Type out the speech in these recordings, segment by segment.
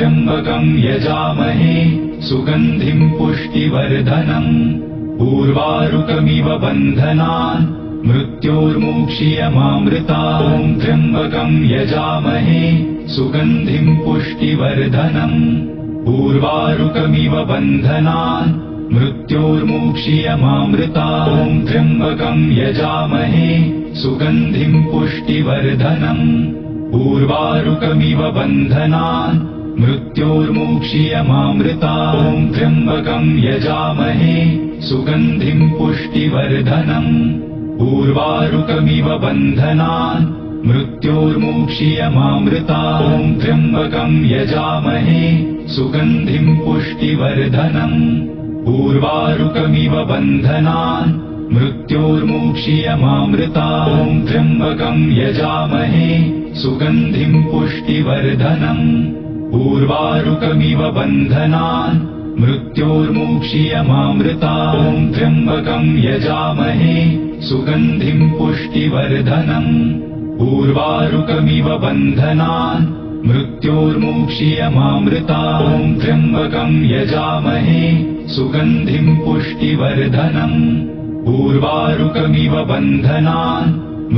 त्र्यम्बकं यजामहे सुगन्धिं पुष्टिवर्धनम् उर्वारुकमिव बन्धनान् मृत्योर्मोक्ष्यमामृतात् त्र्यम्बकं यजामहे सुगन्धिं पुष्टिवर्धनम् उर्वारुकमिव बन्धनान् मृत्योर्मोक्ष्यमामृतात् त्र्यम्बकं यजामहे सुगन्धिं पुष्टिवर्धनम् उर्वारुकमिव बन्धनान् मृत्योर्मोक्ष्यमामृतात् त्र्यम्बकं यजामहे सुगन्धिं पुष्टिवर्धनम् उर्वारुकमिव बन्धनान् मृत्योर्मोक्ष्यमामृतात् त्र्यम्बकं यजामहे सुगन्धिं पुष्टिवर्धनम् उर्वारुकमिव बन्धनान् मृत्योर्मोक्ष्यमामृतात् त्र्यम्बकं यजामहे सुगन्धिं पुष्टिवर्धनम् उर्वारुकमिव बन्धनान् मृत्योर्मोक्ष्यमामृतात् त्र्यम्बकं यजामहे सुगन्धिं पुष्टिवर्धनम् उर्वारुकमिव बन्धनान् मृत्योर्मोक्ष्यमामृतात् त्र्यम्बकं यजामहे सुगन्धिं पुष्टिवर्धनम् उर्वारुकमिव बन्धनान्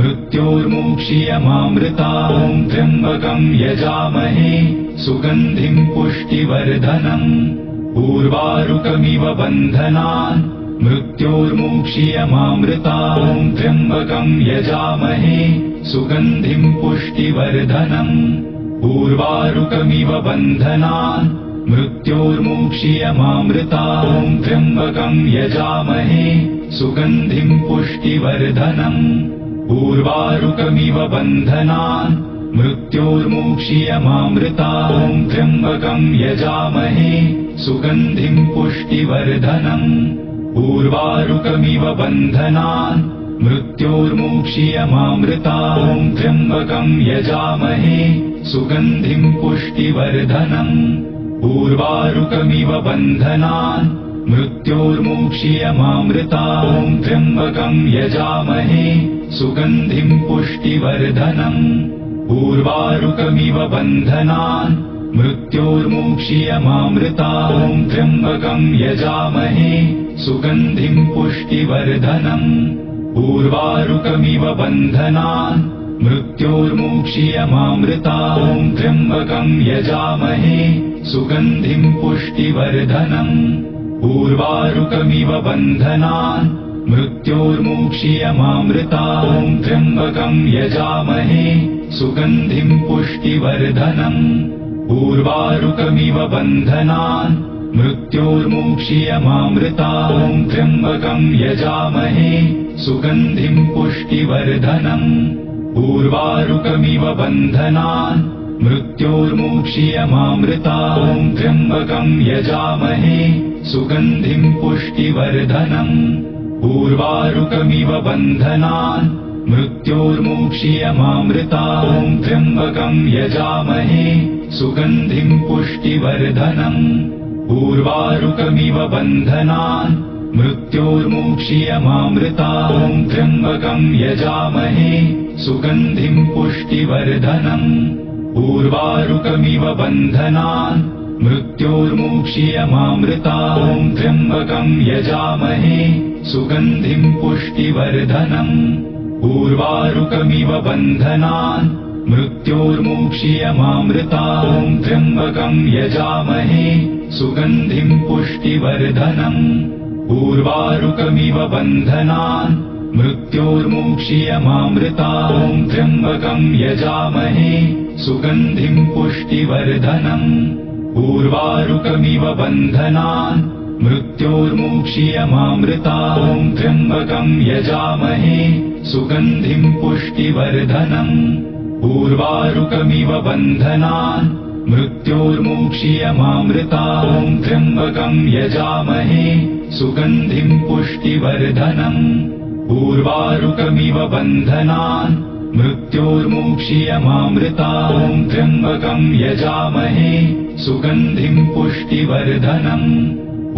मृत्योर्मोक्ष्यमामृतात् त्र्यम्बकं यजामहे सुगन्धिं पुष्टिवर्धनम् उर्वारुकमिव बन्धनान् मृत्योर्मोक्ष्यमामृतात् त्र्यम्बकं यजामहे सुगन्धिं पुष्टिवर्धनम् उर्वारुकमिव बन्धनान् मृत्योर्मोक्ष्यमामृतात् त्र्यम्बकं यजामहे सुगन्धिं पुष्टिवर्धनम् उर्वारुकमिव बन्धनान् मृत्योर्मोक्ष्यमामृतात् त्र्यम्बकं यजामहे सुगन्धिं पुष्टिवर्धनम् उर्वारुकमिव बन्धनान् मृत्योर्मोक्ष्यमामृतात् त्र्यम्बकं यजामहे सुगन्धिं पुष्टिवर्धनम् उर्वारुकमिव बन्धनान् मृत्योर्मोक्ष्यमामृतात् त्र्यम्बकं यजामहे सुगन्धिं पुष्टिवर्धनम् उर्वारुकमिव बन्धनान् मृत्योर्मोक्ष्यमामृतात् त्र्यम्बकं यजामहे सुगन्धिं पुष्टिवर्धनम् उर्वारुकमिव बन्धनान् मृत्योर्मोक्ष्यमामृतात् त्र्यम्बकं यजामहे सुगन्धिं पुष्टिवर्धनम् उर्वारुकमिव बन्धनान् मृत्योर्मोक्ष्यमामृतात् त्र्यम्बकं यजामहे सुगन्धिं पुष्टिवर्धनम् उर्वारुकमिव बन्धनान् मृत्योर्मोक्ष्यमामृतात् त्र्यम्बकं यजामहे सुगन्धिं पुष्टिवर्धनम् उर्वारुकमिव बन्धनान् मृत्योर्मोक्ष्यमामृतात् त्र्यम्बकं यजामहे सुगन्धिं पुष्टिवर्धनम् उर्वारुकमिव बन्धनान् मृत्योर्मोक्ष्यमामृतात् त्र्यम्बकं यजामहे सुगन्धिं पुष्टिवर्धनम् उर्वारुकमिव बन्धनान् मृत्योर्मोक्ष्यमामृतात् त्र्यम्बकं यजामहे सुगन्धिं पुष्टिवर्धनम् उर्वारुकमिव बन्धनान् मृत्योर्मोक्ष्यमामृतात् त्र्यम्बकं यजामहे सुगन्धिं पुष्टिवर्धनम् उर्वारुकमिव बन्धनान् मृत्योर्मोक्ष्यमामृतात् त्र्यम्बकं यजामहे सुगन्धिं पुष्टिवर्धनम् उर्वारुकमिव बन्धनान् मृत्योर्मोक्ष्यमामृतात् त्र्यम्बकं यजामहे सुगन्धिं पुष्टिवर्धनम् उर्वारुकमिव बन्धनान् मृत्योर्मोक्ष्यमामृतात् त्र्यम्बकं यजामहे सुगन्धिं पुष्टिवर्धनम् उर्वारुकमिव बन्धनान् मृत्योर्मोक्ष्यमामृतात् त्र्यम्बकं यजामहे सुगन्धिं पुष्टिवर्धनम् उर्वारुकमिव बन्धनान् मृत्योर्मोक्ष्यमामृतात् त्र्यम्बकं यजामहे सुगन्धिं पुष्टिवर्धनम्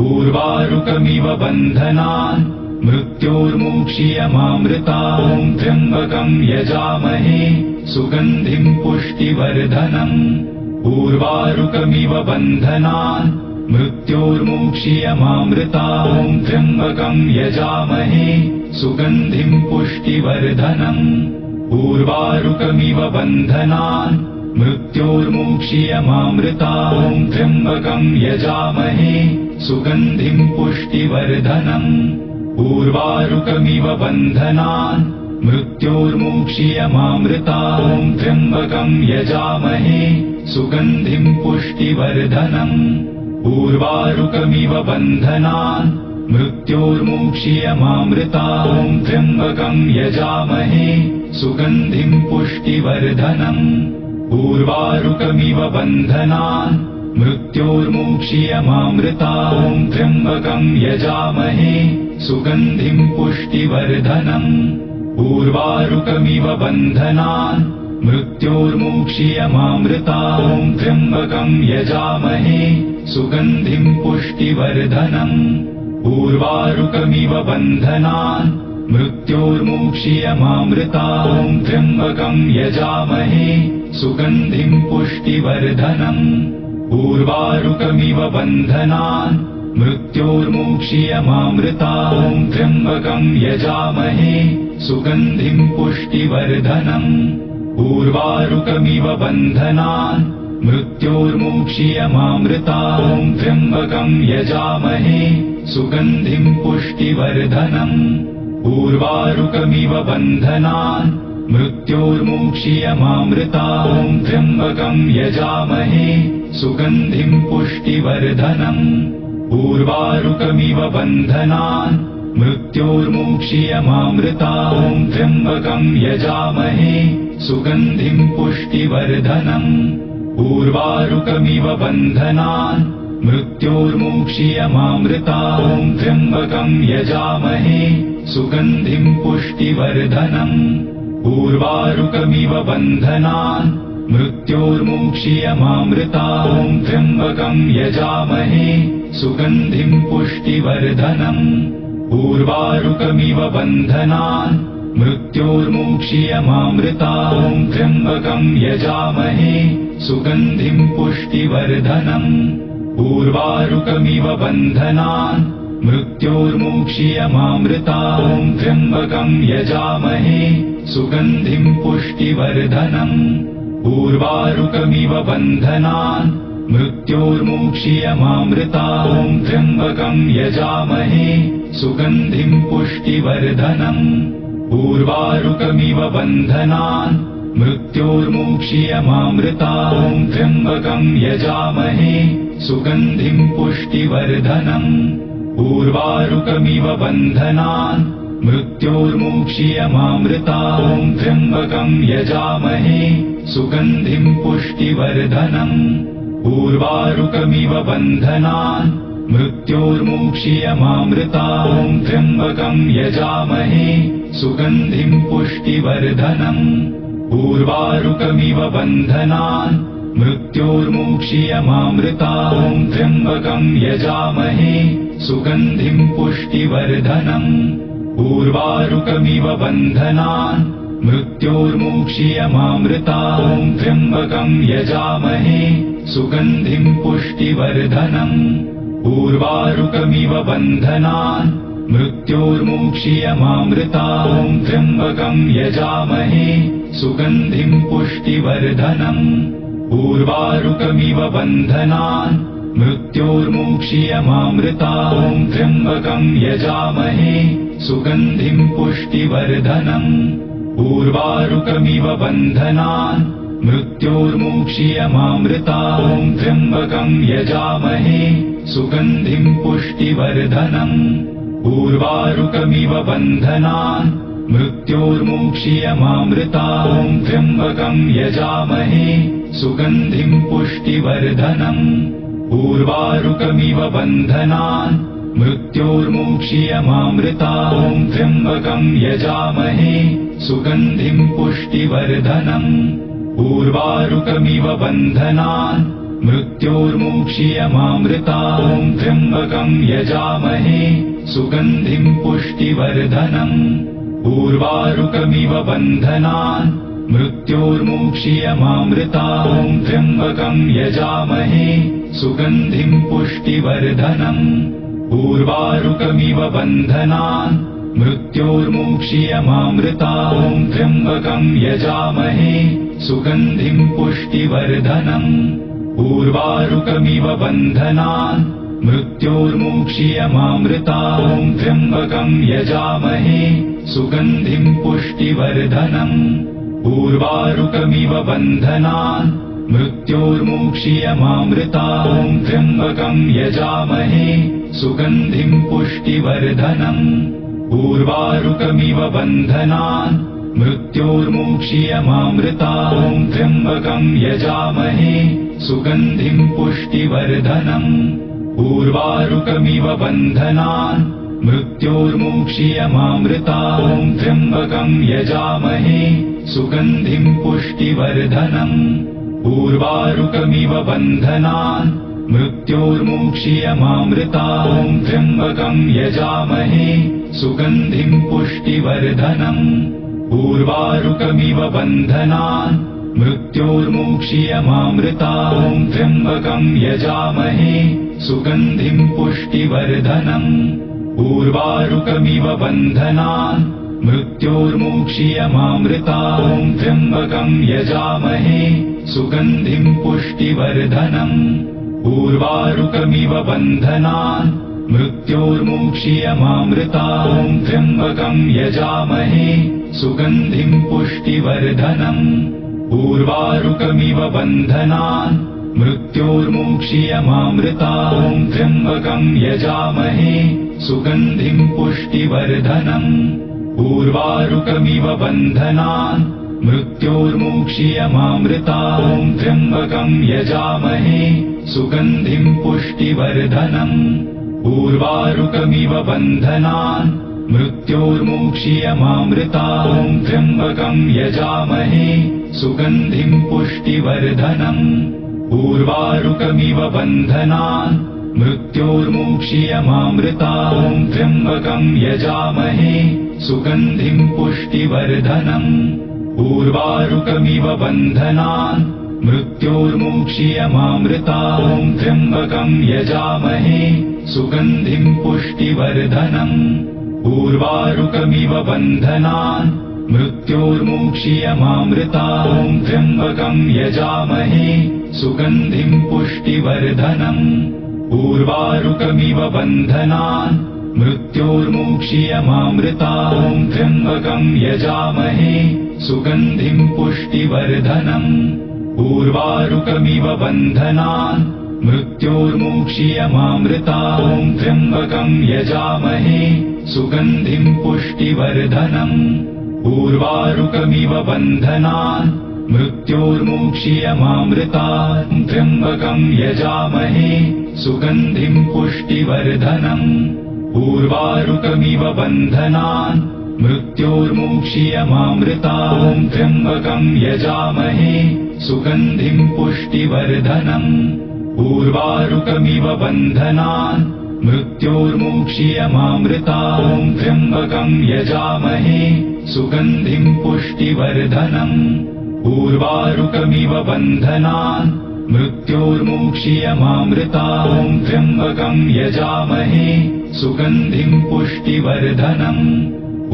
उर्वारुकमिव बन्धनान् मृत्योर्मोक्ष्यमामृतात् त्र्यम्बकं यजामहे सुगन्धिं पुष्टिवर्धनम् उर्वारुकमिव बन्धनान् मृत्योर्मुक्षीयमामृतात् त्र्यम्बकं यजामहे सुगन्धिं पुष्टिवर्धनम् उर्वारुकमिव बन्धनान् मृत्योर्मुक्षीयमामृतात् त्र्यम्बकं यजामहे सुगन्धिं पुष्टिवर्धनम् उर्वारुकमिव बन्धनान् मृत्योर्मुक्षीयमामृतात् त्र्यम्बकं यजामहे सुगन्धिं पुष्टिवर्धनम् उर्वारुकमिव बन्धनान् मृत्योर्मुक्षीयमामृतात् त्र्यम्बकं यजामहे सुगन्धिं पुष्टिवर्धनम् उर्वारुकमिव बन्धनान् मृत्योर्मुक्षीयमामृतात् त्र्यम्बकं यजामहे सुगन्धिं पुष्टिवर्धनम् उर्वारुकमिव बन्धनान् मृत्योर्मुक्षीयमामृतात् त्र्यम्बकं यजामहे सुगन्धिं पुष्टिवर्धनम् उर्वारुकमिव बन्धनान् मृत्योर्मुक्षीयमामृतात् त्र्यम्बकं यजामहे सुगन्धिं पुष्टिवर्धनम् उर्वारुकमिव बन्धनान् मृत्योर्मुक्षीयमामृतात् त्र्यम्बकं यजामहे सुगन्धिं पुष्टिवर्धनम् उर्वारुकमिव बन्धनान् मृत्योर्मुक्षीयमामृतात् त्र्यम्बकं यजामहे सुगन्धिं पुष्टिवर्धनम् उर्वारुकमिव बन्धनान् मृत्योर्मुक्षीयमामृतात् त्र्यम्बकं यजामहे सुगन्धिं पुष्टिवर्धनम् उर्वारुकमिव बन्धनान् मृत्योर्मुक्षीयमामृतात् त्र्यम्बकं यजामहे सुगन्धिं पुष्टिवर्धनम् उर्वारुकमिव बन्धनान् मृत्योर्मुक्षीयमामृतात् त्र्यम्बकं यजामहे सुगन्धिं पुष्टिवर्धनम् उर्वारुकमिव बन्धनान् मृत्योर्मुक्षीयमामृतात् त्र्यम्बकं यजामहे सुगन्धिं पुष्टिवर्धनम् उर्वारुकमिव बन्धनान् मृत्योर्मुक्षीयमामृतात् त्र्यम्बकं यजामहे सुगन्धिं पुष्टिवर्धनम् उर्वारुकमिव बन्धनान् मृत्योर्मुक्षीयमामृतात् त्र्यम्बकं यजामहे सुगन्धिं पुष्टिवर्धनम् उर्वारुकमिव बन्धनान् मृत्योर्मुक्षीयमामृतात् त्र्यम्बकं यजामहे सुगन्धिं पुष्टिवर्धनम् उर्वारुकमिव बन्धनान् मृत्योर्मुक्षीयमामृतात् त्र्यम्बकं यजामहे सुगन्धिं पुष्टिवर्धनम् उर्वारुकमिव बन्धनान् मृत्योर्मुक्षीयमामृतात् त्र्यम्बकं यजामहे सुगन्धिं पुष्टिवर्धनम् उर्वारुकमिव बन्धनान् मृत्योर्मुक्षीयमामृतात् त्र्यम्बकं यजामहे सुगन्धिं पुष्टिवर्धनम् उर्वारुकमिव बन्धनान् मृत्योर्मुक्षीयमामृतात् त्र्यम्बकं यजामहे सुगन्धिं पुष्टिवर्धनम् उर्वारुकमिव बन्धनान् मृत्योर्मुक्षीयमामृतात् त्र्यम्बकं यजामहे सुगन्धिं पुष्टिवर्धनम् उर्वारुकमिव बन्धनान् मृत्योर्मुक्षीयमामृतात् त्र्यम्बकं यजामहे सुगन्धिं पुष्टिवर्धनम् उर्वारुकमिव बन्धनान् मृत्योर्मुक्षीयमामृतात् त्र्यम्बकं यजामहे सुगन्धिं पुष्टिवर्धनम् उर्वारुकमिव बन्धनान् मृत्योर्मुक्षीयमामृतात् त्र्यम्बकं यजामहे सुगन्धिं पुष्टिवर्धनम् उर्वारुकमिव बन्धनान् मृत्योर्मुक्षीयमामृतात् त्र्यम्बकं यजामहे सुगन्धिं पुष्टिवर्धनम् उर्वारुकमिव बन्धनान् मृत्योर्मुक्षीयमामृतात् त्र्यम्बकं यजामहे सुगन्धिं पुष्टिवर्धनम् उर्वारुकमिव बन्धनान् मृत्योर्मुक्षीयमामृतात् त्र्यम्बकं यजामहे सुगन्धिं पुष्टिवर्धनम् उर्वारुकमिव बन्धनान् मृत्योर्मुक्षीयमामृतात् त्र्यम्बकं यजामहे सुगन्धिं पुष्टिवर्धनम् उर्वारुकमिव बन्धनान् मृत्योर्मुक्षीयमामृतात् त्र्यम्बकं यजामहे सुगन्धिं पुष्टिवर्धनम् उर्वारुकमिव बन्धनान् मृत्योर्मुक्षीयमामृतात् त्र्यम्बकं यजामहे सुगन्धिं पुष्टिवर्धनम् उर्वारुकमिव बन्धनान् मृत्योर्मुक्षीयमामृतात् त्र्यम्बकं यजामहे सुगन्धिं पुष्टिवर्धनम् उर्वारुकमिव बन्धनान् मृत्योर्मुक्षीयमामृतात् त्र्यम्बकं यजामहे सुगन्धिं पुष्टिवर्धनम् उर्वारुकमिव बन्धनान् मृत्योर्मुक्षीयमामृतात् त्र्यम्बकं यजामहे सुगन्धिं पुष्टिवर्धनम् उर्वारुकमिव बन्धनान् मृत्योर्मुक्षीयमामृतात् त्र्यम्बकं यजामहे सुगन्धिं पुष्टिवर्धनम् उर्वारुकमिव बन्धनान् मृत्योर्मुक्षीयमामृतात् त्र्यम्बकं यजामहे सुगन्धिं पुष्टिवर्धनम् उर्वारुकमिव बन्धनान् मृत्योर्मुक्षीयमामृतात् त्र्यम्बकं यजामहे सुगन्धिं पुष्टिवर्धनम् उर्वारुकमिव बन्धनान् मृत्योर्मुक्षीयमामृतात् त्र्यम्बकं यजामहे सुगन्धिं पुष्टिवर्धनम् उर्वारुकमिव बन्धनान् मृत्योर्मुक्षीयमामृतात् त्र्यम्बकं यजामहे सुगन्धिं पुष्टिवर्धनम् उर्वारुकमिव बन्धनान् मृत्योर्मुक्षीयमामृतात् त्र्यम्बकं यजामहे सुगन्धिं पुष्टिवर्धनम् उर्वारुकमिव बन्धनान् मृत्योर्मुक्षीयमामृतात् त्र्यम्बकं यजामहे सुगन्धिं पुष्टिवर्धनम् उर्वारुकमिव बन्धनान् मृत्योर्मुक्षीयमामृतात् त्र्यम्बकं यजामहे सुगन्धिं पुष्टिवर्धनम् उर्वारुकमिव बन्धनान् मृत्योर्मुक्षीयमामृतात् त्र्यम्बकं यजामहे सुगन्धिं पुष्टिवर्धनम् उर्वारुकमिव बन्धनान् मृत्योर्मुक्षीयमामृतात् त्र्यम्बकं यजामहे सुगन्धिं पुष्टिवर्धनम् उर्वारुकमिव बन्धनान् मृत्योर्मुक्षीयमामृतात् त्र्यम्बकं यजामहे सुगन्धिं पुष्टिवर्धनम् उर्वारुकमिव बन्धनान् मृत्योर्मुक्षीयमामृतात् त्र्यम्बकं यजामहे सुगन्धिं पुष्टिवर्धनम् उर्वारुकमिव बन्धनान् मृत्योर्मुक्षीयमामृतात् त्र्यम्बकं यजामहे सुगन्धिं पुष्टिवर्धनम् उर्वारुकमिव बन्धनान् मृत्योर्मुक्षीयमामृतात् त्र्यम्बकं यजामहे सुगन्धिं पुष्टिवर्धनम् उर्वारुकमिव बन्धनान् मृत्योर्मुक्षीयमामृतात् त्र्यम्बकं यजामहे सुगन्धिं पुष्टिवर्धनम् उर्वारुकमिव बन्धनान् मृत्योर्मुक्षीयमामृतात् त्र्यम्बकं यजामहे सुगन्धिं पुष्टिवर्धनम्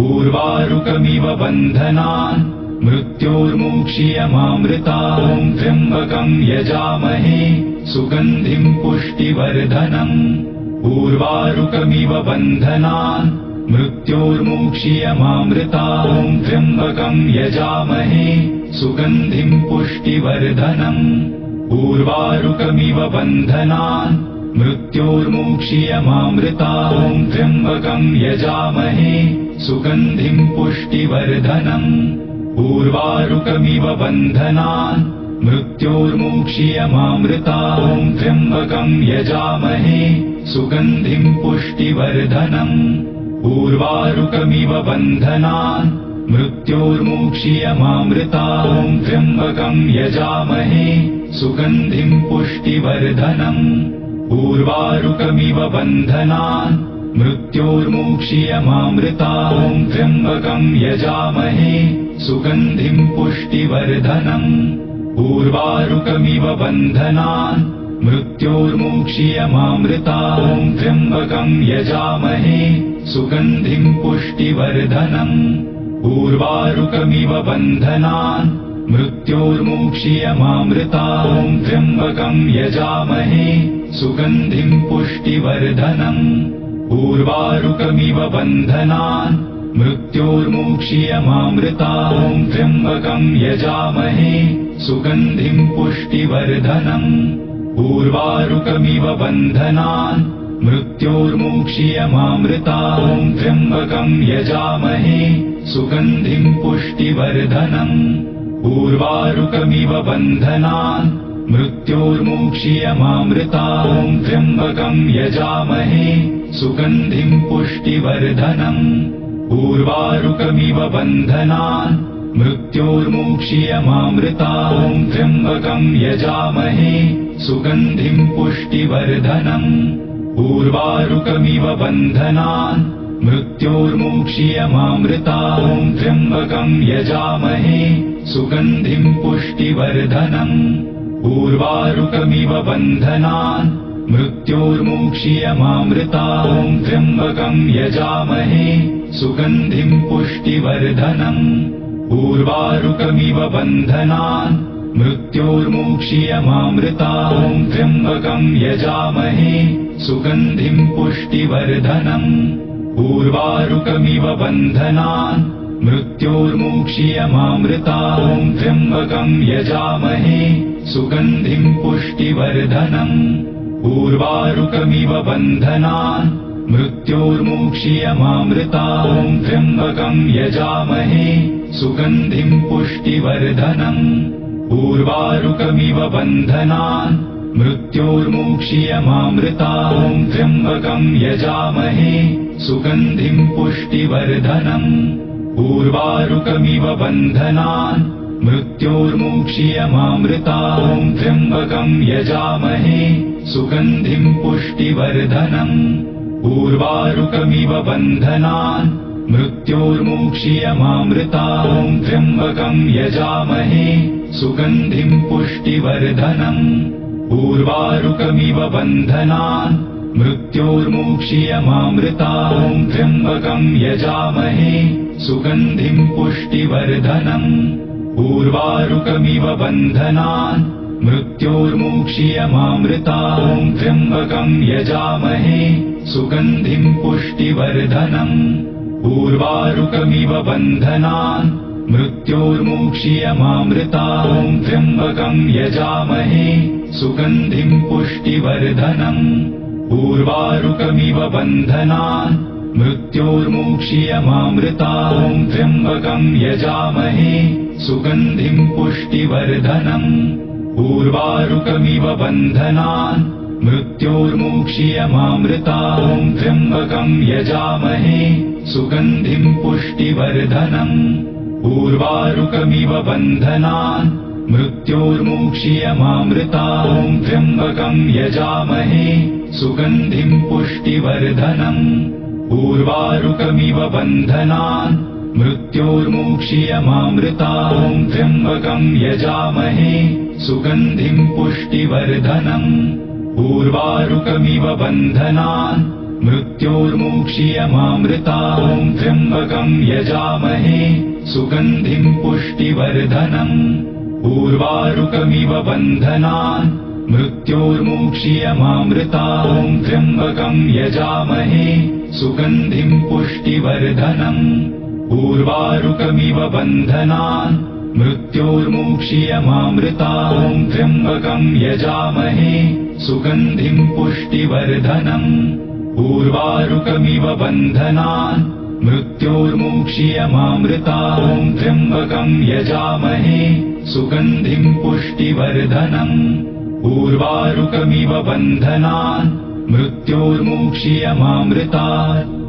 उर्वारुकमिव बन्धनान् मृत्योर्मुक्षीयमामृतात् त्र्यम्बकं यजामहे सुगन्धिं पुष्टिवर्धनम् उर्वारुकमिव बन्धनान् मृत्योर्मुक्षीयमामृतात् त्र्यम्बकं यजामहे सुगन्धिं पुष्टिवर्धनम् उर्वारुकमिव बन्धनान् मृत्योर्मुक्षीयमामृतात् त्र्यम्बकं यजामहे सुगन्धिं पुष्टिवर्धनम् उर्वारुकमिव बन्धनान् मृत्योर्मुक्षीयमामृतात् त्र्यम्बकं यजामहे सुगन्धिं पुष्टिवर्धनम् उर्वारुकमिव बन्धनान् मृत्योर्मुक्षीयमामृतात् त्र्यम्बकं यजामहे सुगन्धिं पुष्टिवर्धनम् उर्वारुकमिव बन्धनान् मृत्योर्मुक्षीयमामृतात् त्र्यम्बकं यजामहे सुगन्धिं पुष्टिवर्धनम् उर्वारुकमिव बन्धनान् मृत्योर्मुक्षीयमामृतात् त्र्यम्बकं यजामहे सुगन्धिं पुष्टिवर्धनम् उर्वारुकमिव बन्धनान् मृत्योर्मुक्षीयमामृतात् त्र्यम्बकं यजामहे सुगन्धिं पुष्टिवर्धनम् उर्वारुकमिव बन्धनान् मृत्योर्मुक्षीयमामृतात् त्र्यम्बकं यजामहे सुगन्धिं पुष्टिवर्धनम् उर्वारुकमिव बन्धनान् मृत्योर्मुक्षीयमामृतात् त्र्यम्बकं यजामहे सुगन्धिं पुष्टिवर्धनम् उर्वारुकमिव बन्धनान् मृत्योर्मुक्षीयमामृतात् त्र्यम्बकं यजामहे सुगन्धिं पुष्टिवर्धनम् उर्वारुकमिव बन्धनान् मृत्योर्मुक्षीयमामृतात् त्र्यम्बकं यजामहे सुगन्धिं पुष्टिवर्धनम् उर्वारुकमिव बन्धनान् मृत्योर्मुक्षीयमामृतात् त्र्यम्बकं यजामहे सुगन्धिं पुष्टिवर्धनम् उर्वारुकमिव बन्धनान् मृत्योर्मुक्षीयमामृतात् त्र्यम्बकं यजामहे सुगन्धिं पुष्टिवर्धनम् उर्वारुकमिव बन्धनान् मृत्योर्मुक्षीयमामृतात् त्र्यम्बकं यजामहे सुगन्धिं पुष्टिवर्धनम् उर्वारुकमिव बन्धनान् मृत्योर्मुक्षीयमामृतात् त्र्यम्बकं यजामहे सुगन्धिं पुष्टिवर्धनम् उर्वारुकमिव बन्धनान् मृत्योर्मुक्षीयमामृतात् त्र्यम्बकं यजामहे सुगन्धिं पुष्टिवर्धनम् उर्वारुकमिव बन्धनान् मृत्योर्मुक्षीयमामृतात् त्र्यम्बकं यजामहे सुगन्धिं पुष्टिवर्धनम् उर्वारुकमिव बन्धनान् मृत्योर्मुक्षीयमामृतात् त्र्यम्बकं यजामहे सुगन्धिं पुष्टिवर्धनम् उर्वारुकमिव बन्धनान् मृत्योर्मुक्षीयमामृतात् त्र्यम्बकं यजामहे सुगन्धिं पुष्टिवर्धनम् उर्वारुकमिव बन्धनान् मृत्योर्मुक्षीयमामृतात् त्र्यम्बकं यजामहे सुगन्धिं पुष्टिवर्धनम् उर्वारुकमिव बन्धनान् मृत्योर्मुक्षीयमामृतात् त्र्यम्बकं यजामहे सुगन्धिं पुष्टिवर्धनम् उर्वारुकमिव बन्धनान् मृत्योर्मुक्षीयमामृतात् त्र्यम्बकं यजामहे सुगन्धिं पुष्टिवर्धनम् उर्वारुकमिव बन्धनान् मृत्योर्मुक्षीयमामृतात् त्र्यम्बकं यजामहे सुगन्धिं पुष्टिवर्धनम् उर्वारुकमिव बन्धनान् मृत्योर्मुक्षीयमामृतात् त्र्यम्बकं यजामहे सुगन्धिं पुष्टिवर्धनम् उर्वारुकमिव बन्धनान् मृत्योर्मुक्षीयमामृतात् त्र्यम्बकं यजामहे सुगन्धिं पुष्टिवर्धनम् उर्वारुकमिव बन्धनान् मृत्योर्मुक्षीयमामृतात् त्र्यम्बकं यजामहे सुगन्धिं पुष्टिवर्धनम् उर्वारुकमिव बन्धनान् मृत्योर्मुक्षीयमामृतात् त्र्यम्बकं यजामहे सुगन्धिं पुष्टिवर्धनम् उर्वारुकमिव बन्धनान् मृत्योर्मुक्षीयमामृतात् त्र्यम्बकं यजामहे सुगन्धिं पुष्टिवर्धनम् उर्वारुकमिव बन्धनान् मृत्योर्मुक्षीयमामृतात् त्र्यम्बकं यजामहे सुगन्धिं पुष्टिवर्धनम् उर्वारुकमिव बन्धनान् मृत्योर्मुक्षीयमामृतात् त्र्यम्बकं यजामहे सुगन्धिं पुष्टिवर्धनम् उर्वारुकमिव बन्धनान् मृत्योर्मुक्षीयमामृतात्